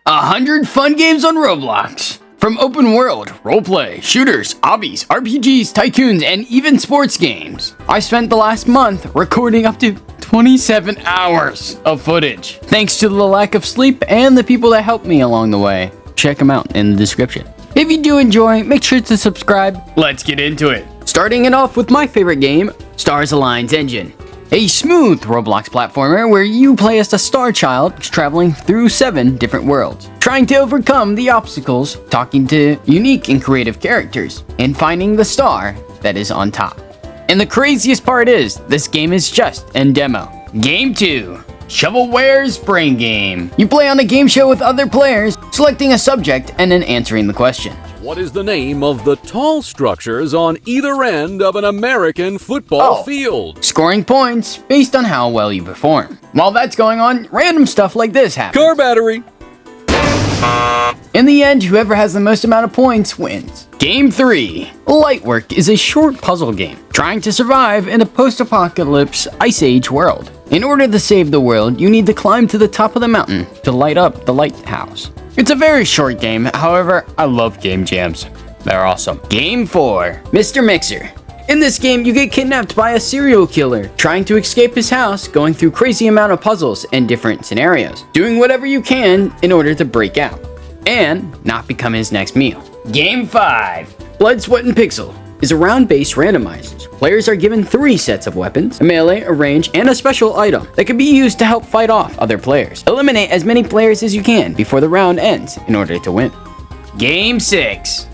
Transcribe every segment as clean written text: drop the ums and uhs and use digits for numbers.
100 fun games on Roblox. From open world, roleplay, shooters, obbies, RPGs, tycoons, and even sports games. I spent the last month recording up to 27 hours of footage. Thanks to the lack of sleep and the people that helped me along the way. Check them out in the description. If you do enjoy, make sure to subscribe. Let's get into it. Starting it off with my favorite game, Stars Align's Engine. A smooth Roblox platformer where you play as a star child traveling through 7 different worlds, trying to overcome the obstacles, talking to unique and creative characters, and finding the star that is on top. And the craziest part is, this game is just in demo. Game 2. Shovelware's Brain Game. You play on a game show with other players, selecting a subject and then answering the question. What is the name of the tall structures on either end of an American football field? Scoring points based on how well you perform. While that's going on, random stuff like this happens. Car battery. In the end, whoever has the most amount of points wins. Game 3. Lightwork is a short puzzle game, trying to survive in a post-apocalypse Ice Age world. In order to save the world, you need to climb to the top of the mountain to light up the lighthouse. It's a very short game, however, I love game jams. They're awesome. Game 4. Mr. Mixer. In this game, you get kidnapped by a serial killer, trying to escape his house, going through crazy amount of puzzles and different scenarios, doing whatever you can in order to break out, and not become his next meal. Game 5. Blood, Sweat, and Pixel is a round-based randomizers. Players are given 3 sets of weapons, a melee, a range, and a special item that can be used to help fight off other players. Eliminate as many players as you can before the round ends in order to win. Game 6.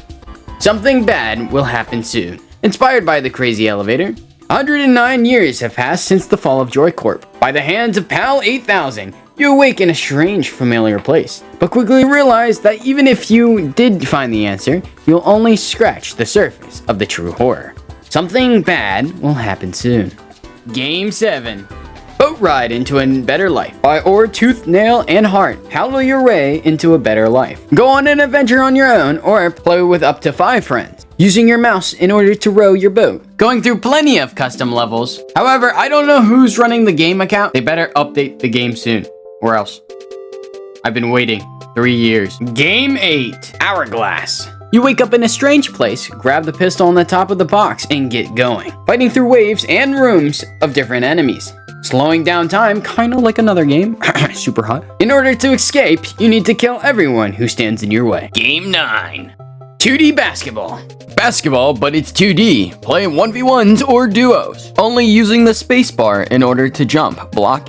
Something bad will happen soon. Inspired by the crazy elevator, 109 years have passed since the fall of Joy Corp. By the hands of PAL 8000, you awake in a strange, familiar place, but quickly realize that even if you did find the answer, you'll only scratch the surface of the true horror. Something bad will happen soon. Game 7. Boat Ride into a Better Life. By Oar, Tooth, Nail, and Heart, paddle your way into a better life. Go on an adventure on your own, or play with up to 5 friends, using your mouse in order to row your boat. Going through plenty of custom levels. However, I don't know who's running the game account. They better update the game soon, or else. I've been waiting 3 years. Game 8. Hourglass. You wake up in a strange place, grab the pistol on the top of the box, and get going. Fighting through waves and rooms of different enemies. Slowing down time, kinda like another game. Super hot. In order to escape, you need to kill everyone who stands in your way. Game 9. 2D Basketball. Basketball, but it's 2D. Play 1v1s or duos, only using the spacebar in order to jump, block,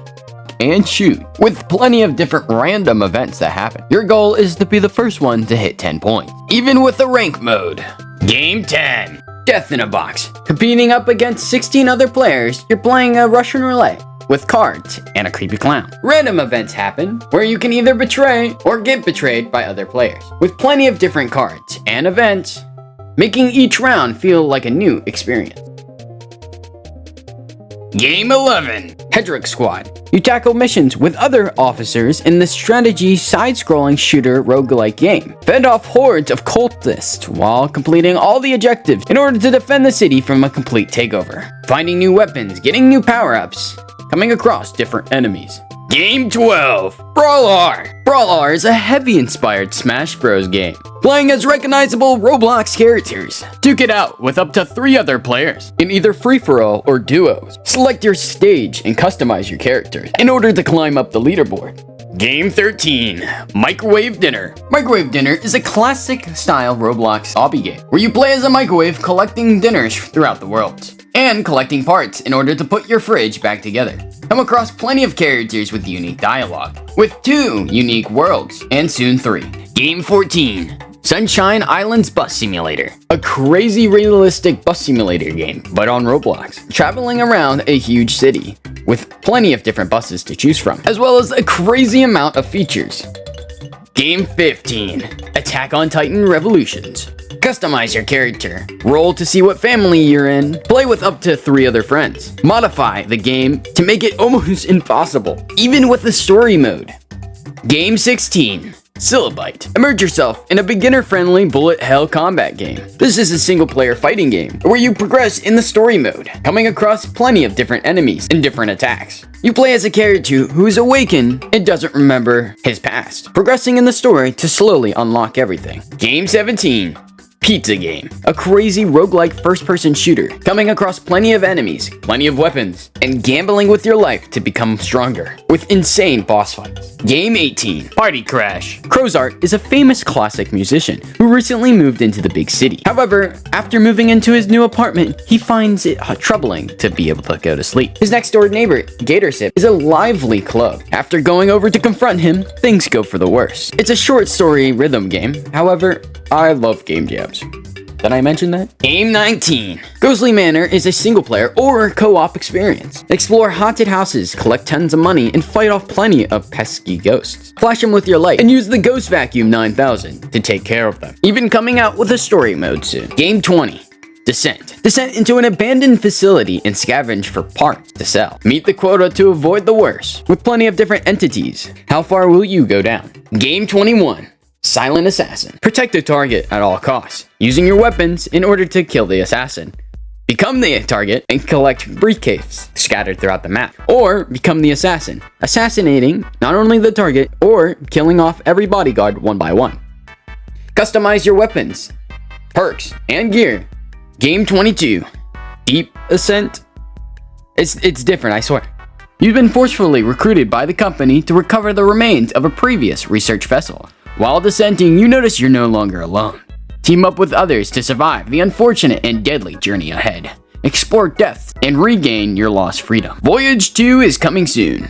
and shoot, with plenty of different random events that happen. Your goal is to be the first one to hit 10 points, even with the rank mode. Game 10. Death in a Box. Competing up against 16 other players, you're playing a Russian roulette with cards and a creepy clown. Random events happen where you can either betray or get betrayed by other players, with plenty of different cards and events, making each round feel like a new experience. Game 11. Heretic Squad. You tackle missions with other officers in the strategy side-scrolling shooter roguelike game. Fend off hordes of cultists while completing all the objectives in order to defend the city from a complete takeover. Finding new weapons, getting new power-ups, coming across different enemies. Game 12. BrawlR. BrawlR is a heavy-inspired Smash Bros. Game, playing as recognizable Roblox characters. Duke it out with up to 3 other players, in either free-for-all or duos. Select your stage and customize your characters in order to climb up the leaderboard. Game 13. Microwave Dinner. Microwave Dinner is a classic-style Roblox obby game, where you play as a microwave collecting dinners throughout the world, and collecting parts in order to put your fridge back together. Come across plenty of characters with unique dialogue, with 2 unique worlds, and soon 3. Game 14. Sunshine Island's Bus Simulator. A crazy realistic bus simulator game, but on Roblox. Traveling around a huge city, with plenty of different buses to choose from, as well as a crazy amount of features. Game 15. Attack on Titan Revolutions. Customize your character. Roll to see what family you're in. Play with up to 3 other friends. Modify the game to make it almost impossible, even with the story mode. Game 16. Sylbyte. Immerse yourself in a beginner-friendly bullet hell combat game. This is a single-player fighting game where you progress in the story mode, coming across plenty of different enemies and different attacks. You play as a character who is awakened and doesn't remember his past, progressing in the story to slowly unlock everything. Game 17. Pizza Game, a crazy roguelike first-person shooter, coming across plenty of enemies, plenty of weapons, and gambling with your life to become stronger, with insane boss fights. Game 18, Party Crash. Crozart is a famous classic musician who recently moved into the big city. However, after moving into his new apartment, he finds it troubling to be able to go to sleep. His next-door neighbor, Gatorsip, is a lively club. After going over to confront him, things go for the worse. It's a short story rhythm game, however, I love game jams. Did I mention that? Game 19. Ghostly Manor is a single-player or co-op experience. Explore haunted houses, collect tons of money, and fight off plenty of pesky ghosts. Flash them with your light, and use the Ghost Vacuum 9000 to take care of them. Even coming out with a story mode soon. Game 20. Descent. Descent into an abandoned facility and scavenge for parts to sell. Meet the quota to avoid the worst, with plenty of different entities. How far will you go down? Game 21. Silent Assassin. Protect the target at all costs, using your weapons in order to kill the assassin. Become the target and collect briefcases scattered throughout the map. Or become the assassin, assassinating not only the target, or killing off every bodyguard one by one. Customize your weapons, perks, and gear. Game 22. Deep Ascent. It's different, I swear. You've been forcefully recruited by the company to recover the remains of a previous research vessel. While descending, you notice you're no longer alone. Team up with others to survive the unfortunate and deadly journey ahead. Explore depths and regain your lost freedom. Voyage 2 is coming soon.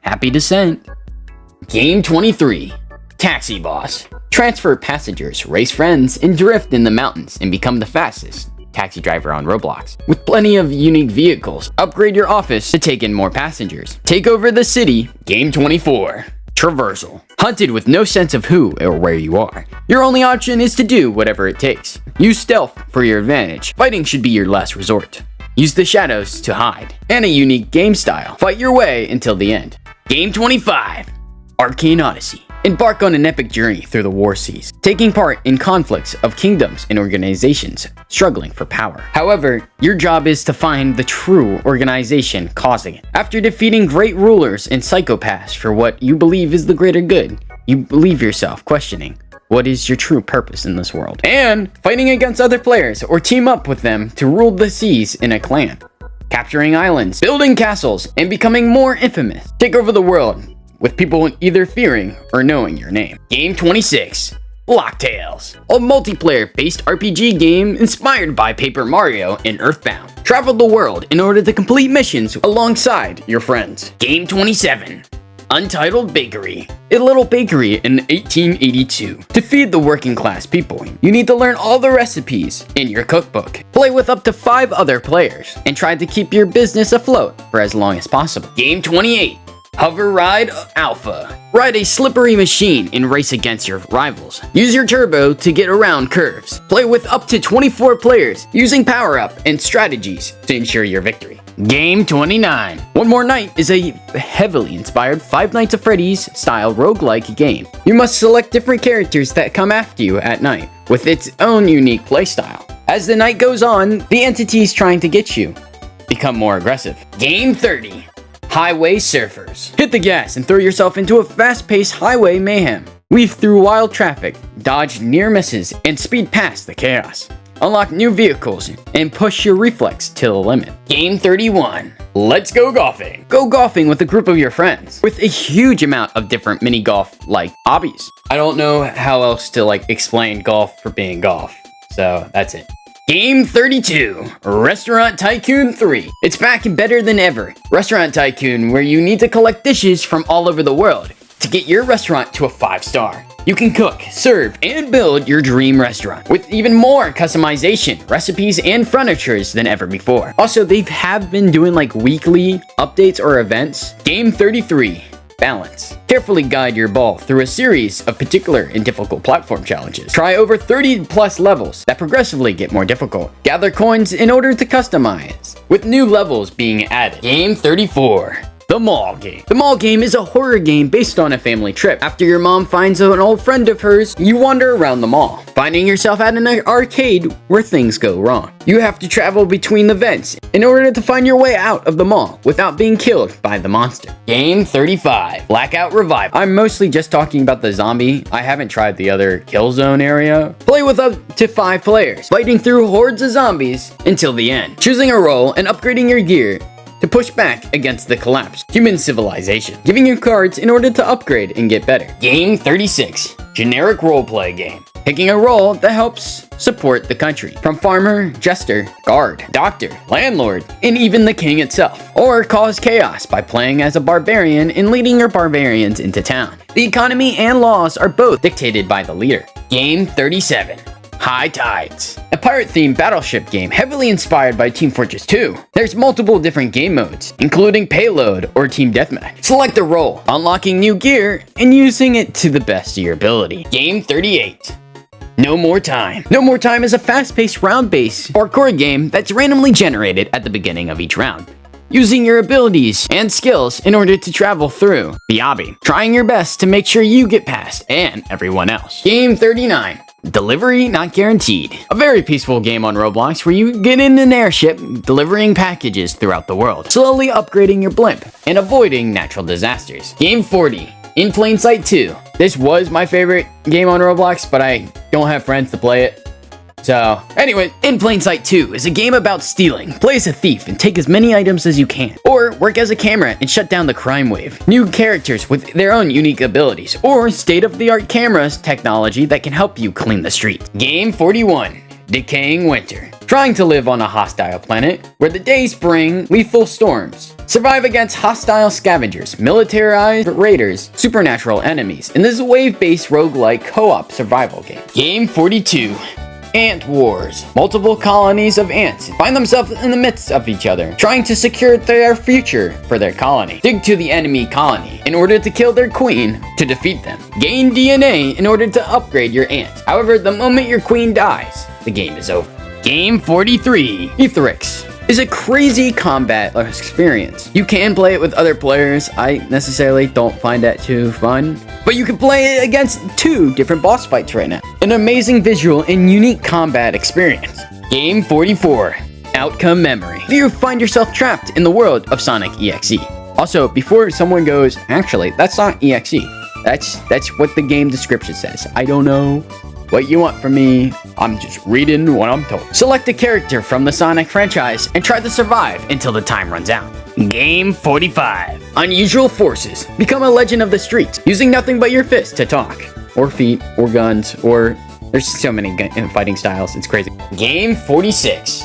Happy descent. Game 23. Taxi Boss. Transfer passengers, race friends, and drift in the mountains and become the fastest taxi driver on Roblox. With plenty of unique vehicles, upgrade your office to take in more passengers. Take over the city. Game 24. Taversal. Hunted with no sense of who or where you are. Your only option is to do whatever it takes. Use stealth for your advantage. Fighting should be your last resort. Use the shadows to hide. And a unique game style. Fight your way until the end. Game 25. Arcane Odyssey. Embark on an epic journey through the war seas, taking part in conflicts of kingdoms and organizations struggling for power. However, your job is to find the true organization causing it. After defeating great rulers and psychopaths for what you believe is the greater good, you leave yourself questioning, what is your true purpose in this world? And fighting against other players or team up with them to rule the seas in a clan. Capturing islands, building castles, and becoming more infamous. Take over the world, with people either fearing or knowing your name. Game 26. Blocktails. A multiplayer-based RPG game inspired by Paper Mario and Earthbound. Travel the world in order to complete missions alongside your friends. Game 27. Untitled Bakery. A little bakery in 1882. To feed the working class people, you need to learn all the recipes in your cookbook. Play with up to 5 other players, and try to keep your business afloat for as long as possible. Game 28. Hover Ride Alpha. Ride a slippery machine and race against your rivals. Use your turbo to get around curves. Play with up to 24 players, using power-up and strategies to ensure your victory. Game 29. One More Night is a heavily inspired Five Nights at Freddy's style roguelike game. You must select different characters that come after you at night, with its own unique playstyle. As the night goes on, the entities trying to get you become more aggressive. Game 30. Highway Surfers. Hit the gas and throw yourself into a fast-paced highway mayhem. Weave through wild traffic, dodge near misses, and speed past the chaos. Unlock new vehicles and push your reflex to the limit. Game 31. Let's go golfing. Go golfing with a group of your friends, with a huge amount of different mini golf-like hobbies. I don't know how else to explain golf for being golf, so that's it. Game 32. Restaurant Tycoon 3. It's back and better than ever. Restaurant Tycoon, where you need to collect dishes from all over the world to get your restaurant to a 5-star. You can cook, serve, and build your dream restaurant with even more customization, recipes, and furnitures than ever before. Also, they have been doing weekly updates or events. Game 33. Balance. Carefully guide your ball through a series of particular and difficult platform challenges. Try over 30 plus levels that progressively get more difficult. Gather coins in order to customize, with new levels being added. Game 34. The Mall Game. The Mall Game is a horror game based on a family trip. After your mom finds an old friend of hers, you wander around the mall, finding yourself at an arcade where things go wrong. You have to travel between the vents in order to find your way out of the mall without being killed by the monster. Game 35, Blackout Revival. I'm mostly just talking about the zombie. I haven't tried the other kill zone area. Play with up to 5 players, fighting through hordes of zombies until the end, choosing a role and upgrading your gear to push back against the collapsed human civilization, giving you cards in order to upgrade and get better. Game 36, generic roleplay game. Picking a role that helps support the country, from farmer, jester, guard, doctor, landlord, and even the king itself. Or cause chaos by playing as a barbarian and leading your barbarians into town. The economy and laws are both dictated by the leader. Game 37. High Tides, a pirate-themed battleship game heavily inspired by Team Fortress 2. There's multiple different game modes, including payload or team deathmatch. Select a role, unlocking new gear, and using it to the best of your ability. Game 38. No More Time. No More Time is a fast-paced round-based parkour game that's randomly generated at the beginning of each round, using your abilities and skills in order to travel through the obby, trying your best to make sure you get past and everyone else. Game 39. Delivery Not Guaranteed. A very peaceful game on Roblox where you get in an airship delivering packages throughout the world, slowly upgrading your blimp and avoiding natural disasters. Game 40. In Plain Sight 2. This was my favorite game on Roblox, but I don't have friends to play it. So, anyway, In Plain Sight 2 is a game about stealing. Play as a thief and take as many items as you can. Or work as a camera and shut down the crime wave. New characters with their own unique abilities. Or state-of-the-art cameras technology that can help you clean the streets. Game 41. Decaying Winter. Trying to live on a hostile planet where the days bring lethal storms. Survive against hostile scavengers, militarized raiders, supernatural enemies in this wave-based roguelike co-op survival game. Game 42. Ant Wars. Multiple colonies of ants find themselves in the midst of each other, trying to secure their future for their colony. Dig to the enemy colony in order to kill their queen to defeat them. Gain DNA in order to upgrade your ant. However, the moment your queen dies, the game is over. Game 43. ETHRIX is a crazy combat experience. You can play it with other players. I necessarily don't find that too fun, but you can play it against 2 different boss fights right now. An amazing visual and unique combat experience. Game 44. Outcome Memory. You find yourself trapped in the world of Sonic EXE. Also, before someone goes, actually, that's not EXE. That's what the game description says. I don't know what you want from me. I'm just reading what I'm told. Select a character from the Sonic franchise and try to survive until the time runs out. Game 45. Unusual Forces. Become a legend of the streets, using nothing but your fists to talk. Or feet, or guns, or... There's so many fighting styles, it's crazy. Game 46.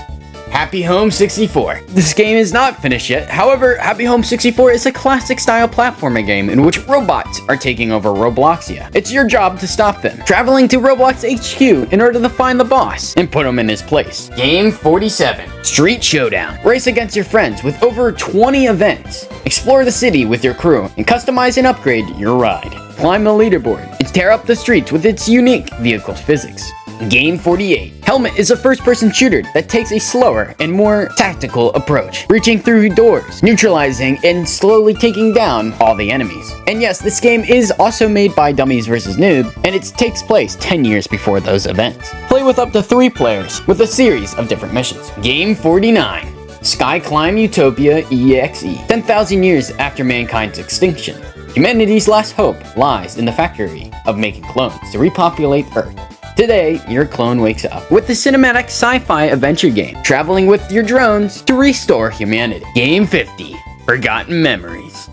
Happy Home 64. This game is not finished yet. However, Happy Home 64 is a classic style platforming game in which robots are taking over Robloxia. It's your job to stop them, traveling to Roblox HQ in order to find the boss and put him in his place. Game 47. Street Showdown. Race against your friends with over 20 events. Explore the city with your crew and customize and upgrade your ride. Climb the leaderboard and tear up the streets with its unique vehicle physics. Game 48. Hellment is a first-person shooter that takes a slower and more tactical approach, reaching through doors, neutralizing and slowly taking down all the enemies. And yes, this game is also made by Dummies vs. Noob, and it takes place 10 years before those events. Play with up to 3 players with a series of different missions. Game 49. Skyclimb Utopia EXE. 10,000 years after mankind's extinction, humanity's last hope lies in the factory of making clones to repopulate Earth. Today, your clone wakes up with the cinematic sci-fi adventure game, traveling with your drones to restore humanity. Game 50. Forgotten Memories.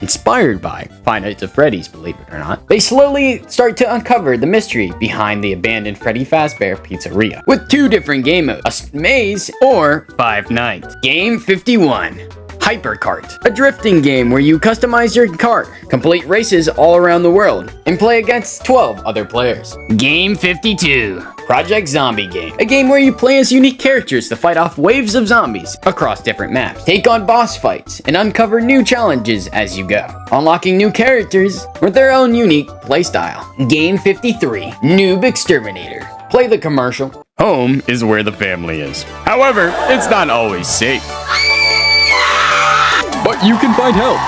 Inspired by Five Nights at Freddy's, believe it or not, they slowly start to uncover the mystery behind the abandoned Freddy Fazbear Pizzeria, with 2 different game modes, a maze or 5 nights. Game 51. Hypercart, a drifting game where you customize your cart, complete races all around the world, and play against 12 other players. Game 52. Project Zombie Game, a game where you play as unique characters to fight off waves of zombies across different maps, take on boss fights, and uncover new challenges as you go, unlocking new characters with their own unique playstyle. Game 53. Noob Exterminator. Play the commercial. Home is where the family is. However, it's not always safe. But you can find help.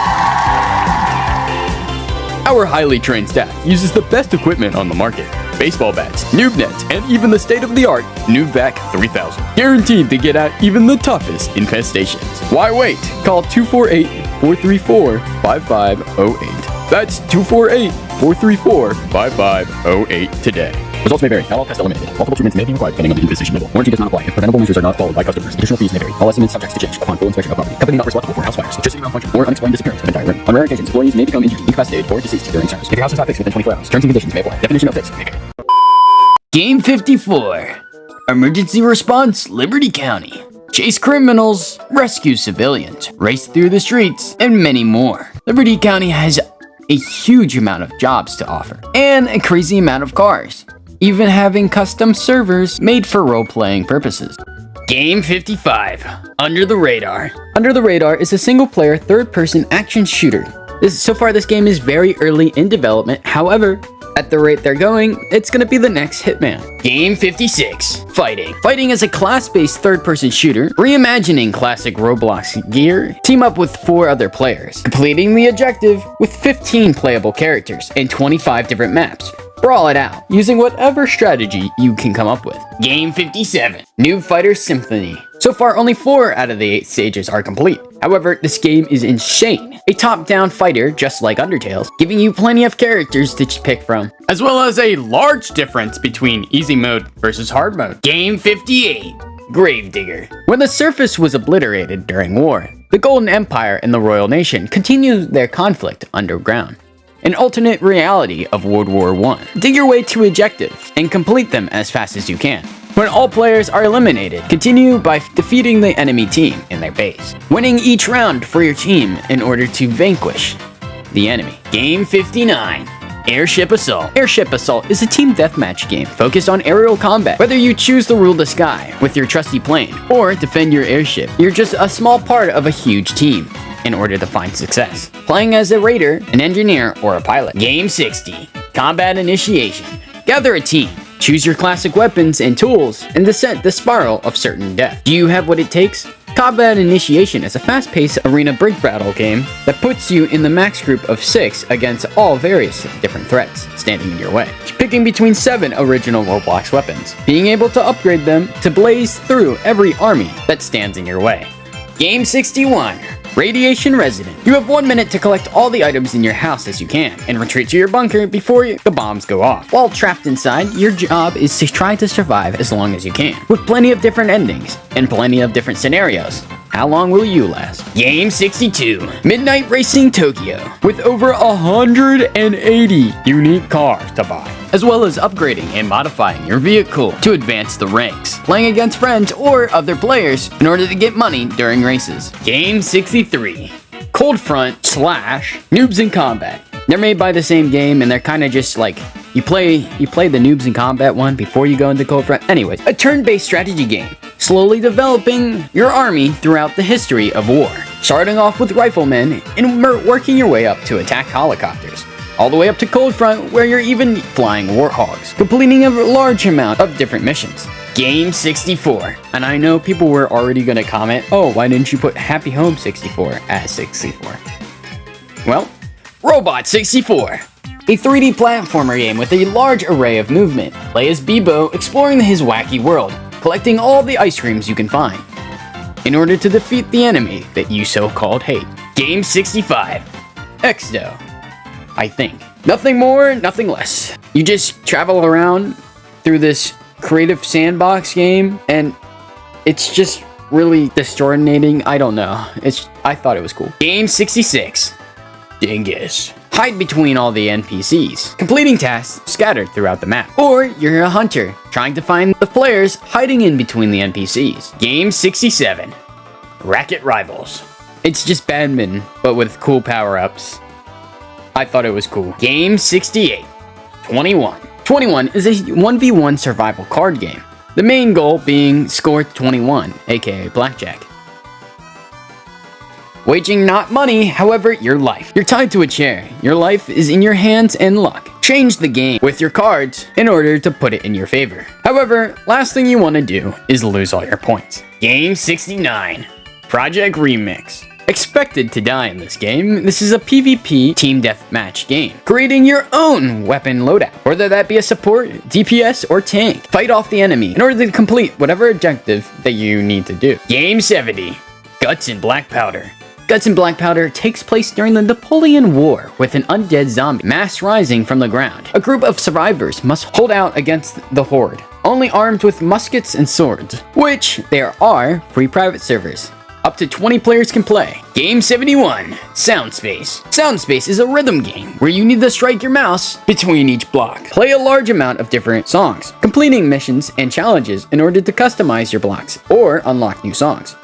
Our highly trained staff uses the best equipment on the market. Baseball bats, Noob nets, and even the state-of-the-art Noob Vac 3000. Guaranteed to get out even the toughest infestations. Why wait? Call 248-434-5508. That's 248-434-5508 today. Results may vary. Not all pests eliminated. Multiple treatments may be required depending on the infestation level. Warranty does not apply if preventable measures are not followed by customers. Additional fees may vary. All estimates subject to change upon full inspection of property. Company not responsible for house fires, electricity malfunction, or unexplained disappearance of entire room. On rare occasions, employees may become injured, incapacitated, or deceased during service. If your house is not fixed within 24 hours, terms and conditions may apply. Definition of fix may vary. Game 54. Emergency Response, Liberty County. Chase criminals, rescue civilians, race through the streets, and many more. Liberty County has a huge amount of jobs to offer, and a crazy amount of cars, even having custom servers made for role-playing purposes. Game 55, Under the Radar. Under the Radar is a single-player, third-person action shooter. So far, this game is very early in development. However, at the rate they're going, it's gonna be the next Hitman. Game 56, Fighting. Fighting is a class-based third-person shooter, reimagining classic Roblox gear. Team up with 4 other players, completing the objective with 15 playable characters and 25 different maps. Brawl it out, using whatever strategy you can come up with. Game 57, Noob Fighter Symphony. So far, only 4 out of the 8 stages are complete. However, this game is insane. A top-down fighter, just like Undertale's, giving you plenty of characters to pick from, as well as a large difference between easy mode versus hard mode. Game 58, Gravedigger. When the surface was obliterated during war, the Golden Empire and the Royal Nation continued their conflict underground. An alternate reality of World War I. Dig your way to objectives and complete them as fast as you can. When all players are eliminated, continue by defeating the enemy team in their base, winning each round for your team in order to vanquish the enemy. Game 59, Airship Assault. Airship Assault is a team deathmatch game focused on aerial combat. Whether you choose to rule the sky with your trusty plane or defend your airship, you're just a small part of a huge team in order to find success. Playing as a raider, an engineer, or a pilot. Game 60, Combat Initiation. Gather a team, choose your classic weapons and tools, and descend the spiral of certain death. Do you have what it takes? Combat Initiation is a fast-paced arena brick battle game that puts you in the max group of 6 against all various different threats standing in your way. Picking between 7 original Roblox weapons, being able to upgrade them to blaze through every army that stands in your way. Game 61, Radiation Resident. You have 1 minute to collect all the items in your house as you can, and retreat to your bunker before the bombs go off. While trapped inside, your job is to try to survive as long as you can, with plenty of different endings, and plenty of different scenarios. How long will you last? Game 62, Midnight Racing Tokyo. With over 180 unique cars to buy, as well as upgrading and modifying your vehicle to advance the ranks, playing against friends or other players in order to get money during races. Game 63, Cold Front / Noobs in Combat. They're made by the same game, and they're kind of just like, you play the Noobs in Combat one before you go into Cold Front. Anyways, a turn-based strategy game, slowly developing your army throughout the history of war, starting off with riflemen and working your way up to attack helicopters, all the way up to Cold Front, where you're even flying warthogs, completing a large amount of different missions. Game 64. And I know people were already gonna comment, oh, why didn't you put Happy Home 64 as 64? Well, Robot 64. A 3D platformer game with a large array of movement. Play as Bebo, exploring his wacky world, collecting all the ice creams you can find, in order to defeat the enemy that you so-called hate. Game 65. Exdo. I think. Nothing more, nothing less. You just travel around through this creative sandbox game, and it's just really distorting. I don't know. I thought it was cool. Game 66. Dingus. Hide between all the NPCs, completing tasks scattered throughout the map. Or you're a hunter, trying to find the players hiding in between the NPCs. Game 67. Racket Rivals. It's just badminton, but with cool power-ups. I thought it was cool. Game 68. 21. 21 is a 1v1 survival card game. The main goal being score 21, aka blackjack. Waging not money, however, your life. You're tied to a chair. Your life is in your hands and luck. Change the game with your cards in order to put it in your favor. However, last thing you want to do is lose all your points. Game 69. Project Remix. expected to die in this game. This is a PvP team deathmatch game, creating your own weapon loadout, whether that be a support, DPS, or tank. Fight off the enemy in order to complete whatever objective that you need to do. Game 70, Guts and Black Powder. Guts and Black Powder takes place during the Napoleon War with an undead zombie mass rising from the ground. A group of survivors must hold out against the horde, only armed with muskets and swords, which there are free private servers. Up to 20 players can play. Game 71, Soundspace. Soundspace is a rhythm game where you need to strike your mouse between each block. Play a large amount of different songs, completing missions and challenges in order to customize your blocks or unlock new songs.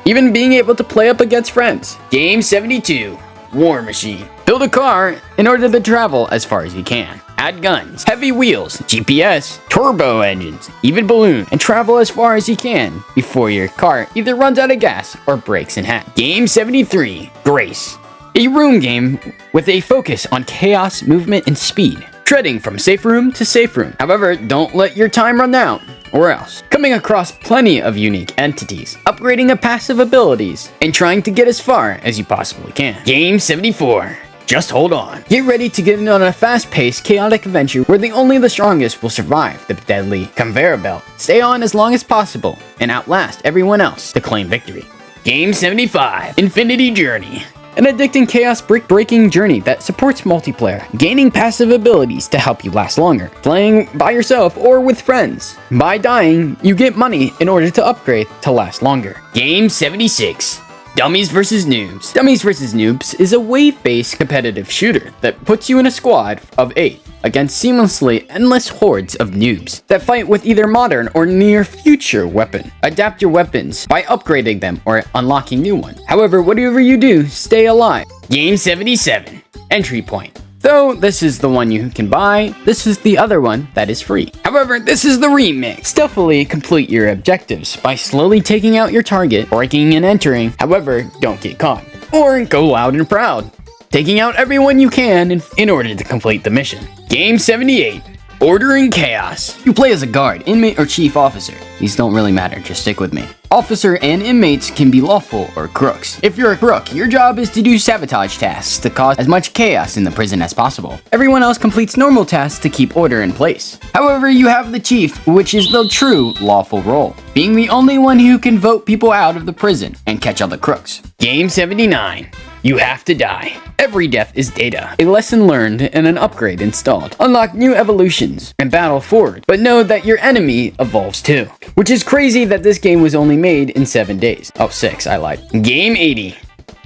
Even being able to play up against friends. Game 72, War Machine. Build a car in order to travel as far as you can. Add guns, heavy wheels, GPS, turbo engines, even balloon, and travel as far as you can before your car either runs out of gas or breaks in half. Game 73, Grace. A room game with a focus on chaos, movement, and speed. Treading from safe room to safe room. However, don't let your time run out, or else. Coming across plenty of unique entities, upgrading a passive abilities, and trying to get as far as you possibly can. Game 74. Just hold on. Get ready to get in on a fast-paced, chaotic adventure where only the strongest will survive the deadly conveyor belt. Stay on as long as possible and outlast everyone else to claim victory. Game 75. Infinity Journey. An addicting chaos brick-breaking journey that supports multiplayer, gaining passive abilities to help you last longer, playing by yourself or with friends. By dying, you get money in order to upgrade to last longer. Game 76. Dummies vs. Noobs. Dummies vs. Noobs is a wave-based competitive shooter that puts you in a squad of 8 against seamlessly endless hordes of noobs that fight with either modern or near-future weapon. Adapt your weapons by upgrading them or unlocking new ones. However, whatever you do, stay alive. Game 77. Entry Point. Though this is the one you can buy, this is the other one that is free. However, this is the remix. Stealthily complete your objectives by slowly taking out your target, breaking and entering. However, don't get caught. Or go loud and proud, taking out everyone you can in order to complete the mission. Game 78. Order and Chaos. You play as a guard, inmate, or chief officer. These don't really matter, just stick with me. Officer and inmates can be lawful or crooks. If you're a crook, your job is to do sabotage tasks to cause as much chaos in the prison as possible. Everyone else completes normal tasks to keep order in place. However, you have the chief, which is the true lawful role, being the only one who can vote people out of the prison and catch all the crooks. Game 79. You have to die. Every death is data, a lesson learned, and an upgrade installed. Unlock new evolutions and battle forward, but know that your enemy evolves too. Which is crazy that this game was only made in 7 days. Oh, 6, I lied. Game 80.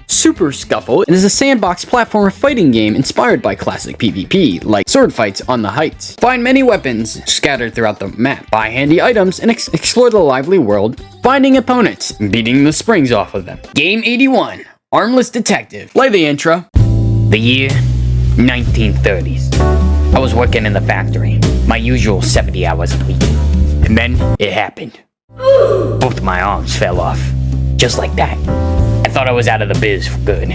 Super Scuffle is a sandbox platformer fighting game inspired by classic PvP, like sword fights on the heights. Find many weapons scattered throughout the map, buy handy items, and explore the lively world, finding opponents, and beating the springs off of them. Game 81. Armless Detective. Play the intro. The year 1930s. I was working in the factory, my usual 70 hours a week. And then it happened. Both my arms fell off. Just like that. I thought I was out of the biz for good.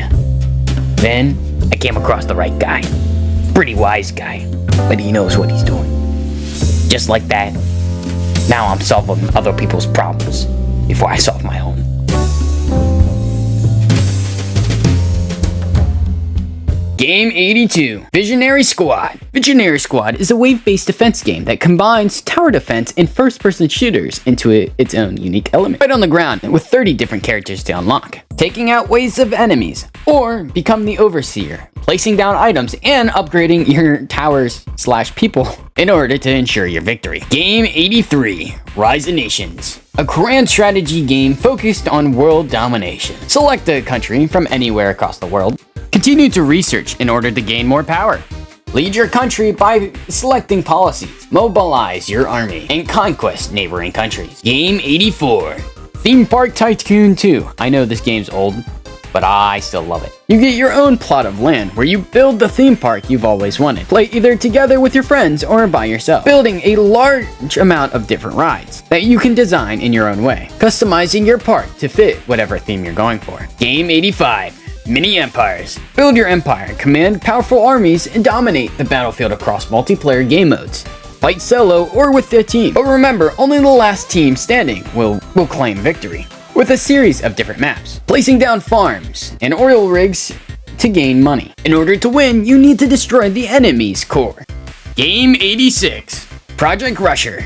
Then I came across the right guy. Pretty wise guy, but he knows what he's doing. Just like that, now I'm solving other people's problems before I solve my own. Game 82. Visionary Squad. Visionary Squad is a wave-based defense game that combines tower defense and first-person shooters into its own unique element. Fight on the ground with 30 different characters to unlock, taking out waves of enemies, or become the overseer, placing down items and upgrading your towers/people in order to ensure your victory. Game 83. Rise of Nations. A grand strategy game focused on world domination. Select a country from anywhere across the world. Continue to research in order to gain more power. Lead your country by selecting policies. Mobilize your army and conquest neighboring countries. Game 84. Theme Park Tycoon 2. I know this game's old, but I still love it. You get your own plot of land where you build the theme park you've always wanted. Play either together with your friends or by yourself, building a large amount of different rides that you can design in your own way, customizing your park to fit whatever theme you're going for. Game 85. Mini Empires. Build your empire, command powerful armies, and dominate the battlefield across multiplayer game modes. Fight solo or with a team. But remember, only the last team standing will claim victory. with a series of different maps, placing down farms and oil rigs to gain money. In order to win, you need to destroy the enemy's core. Game 86, Project Rusher.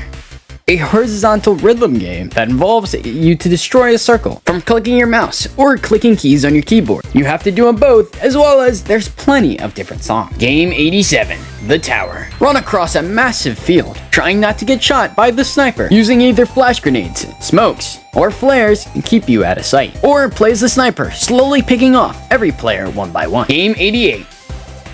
A horizontal rhythm game that involves you to destroy a circle from clicking your mouse or clicking keys on your keyboard. You have to do them both, as well as there's plenty of different songs. Game 87, The Tower. Run across a massive field, trying not to get shot by the sniper, using either flash grenades, smokes, or flares to keep you out of sight. Or play as the sniper, slowly picking off every player one by one. Game 88,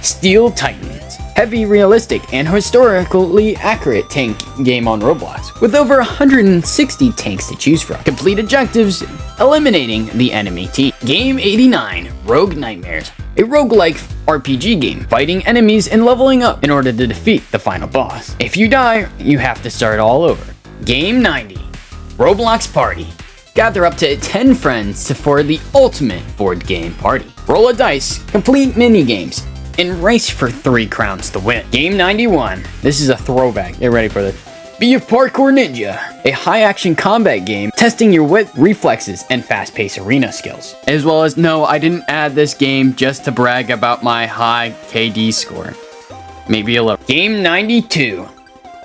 Steel Titans. Heavy, realistic, and historically accurate tank game on Roblox, with over 160 tanks to choose from. Complete objectives, eliminating the enemy team. Game 89, Rogue Nightmares. A roguelike RPG game, fighting enemies and leveling up in order to defeat the final boss. If you die, you have to start all over. Game 90, Roblox Party. Gather up to 10 friends for the ultimate board game party. Roll a dice, complete mini games, and race for 3 crowns to win. Game 91. This is a throwback. Get ready for this. Be a Parkour Ninja, a high-action combat game testing your wit, reflexes, and fast-paced arena skills. As well as, no, I didn't add this game just to brag about my high KD score. Maybe a little. Game 92.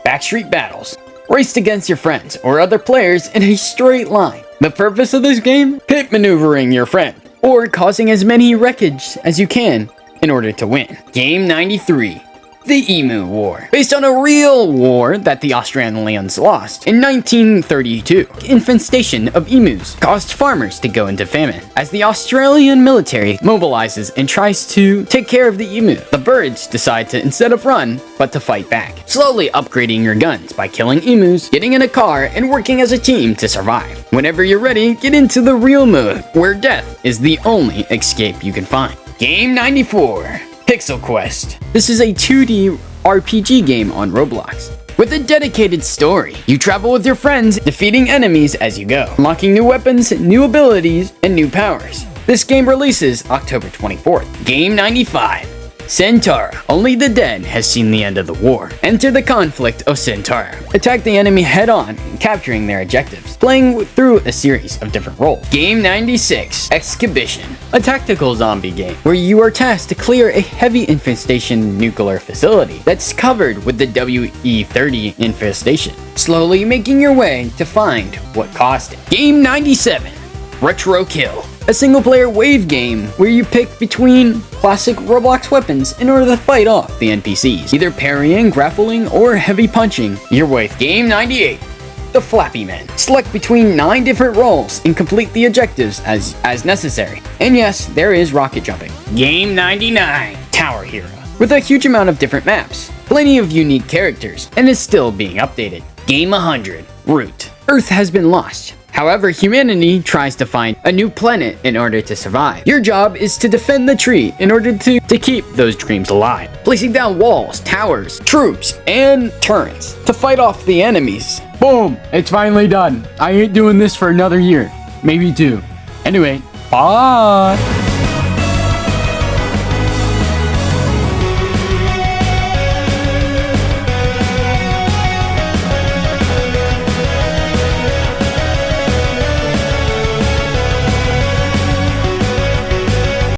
Backstreet Battles. Race against your friends or other players in a straight line. The purpose of this game? Pit maneuvering your friend, or causing as many wreckage as you can in order to win. Game 93. The Emu War. Based on a real war that the Australians lost in 1932. Infestation of emus caused farmers to go into famine. As the Australian military mobilizes and tries to take care of the emu, the birds decide to, instead of run, but to fight back. Slowly upgrading your guns by killing emus, getting in a car, and working as a team to survive. Whenever you're ready, get into the real mode, where death is the only escape you can find. Game 94. Pixel Quest. This is a 2D RPG game on Roblox, with a dedicated story. You travel with your friends, defeating enemies as you go, unlocking new weapons, new abilities, and new powers. This game releases October 24th. Game 95. Centaur. Only the dead has seen the end of the war. Enter the conflict of Centaur. Attack the enemy head-on, capturing their objectives, playing through a series of different roles. Game 96. Exhibition. A tactical zombie game, where you are tasked to clear a heavy infestation nuclear facility that's covered with the WE-30 infestation, slowly making your way to find what caused it. Game 97. Retro Kill. A single-player wave game where you pick between classic Roblox weapons in order to fight off the NPCs, either parrying, grappling, or heavy punching your way. Game 98. The Flappy Men. Select between 9 different roles and complete the objectives as necessary. And yes, there is rocket jumping. Game 99. Tower Hero. With a huge amount of different maps, plenty of unique characters, and is still being updated. Game 100. Root. Earth has been lost. However, humanity tries to find a new planet in order to survive. Your job is to defend the tree in order to keep those dreams alive, placing down walls, towers, troops, and turrets to fight off the enemies. Boom! It's finally done. I ain't doing this for another year. Maybe 2. Anyway, bye!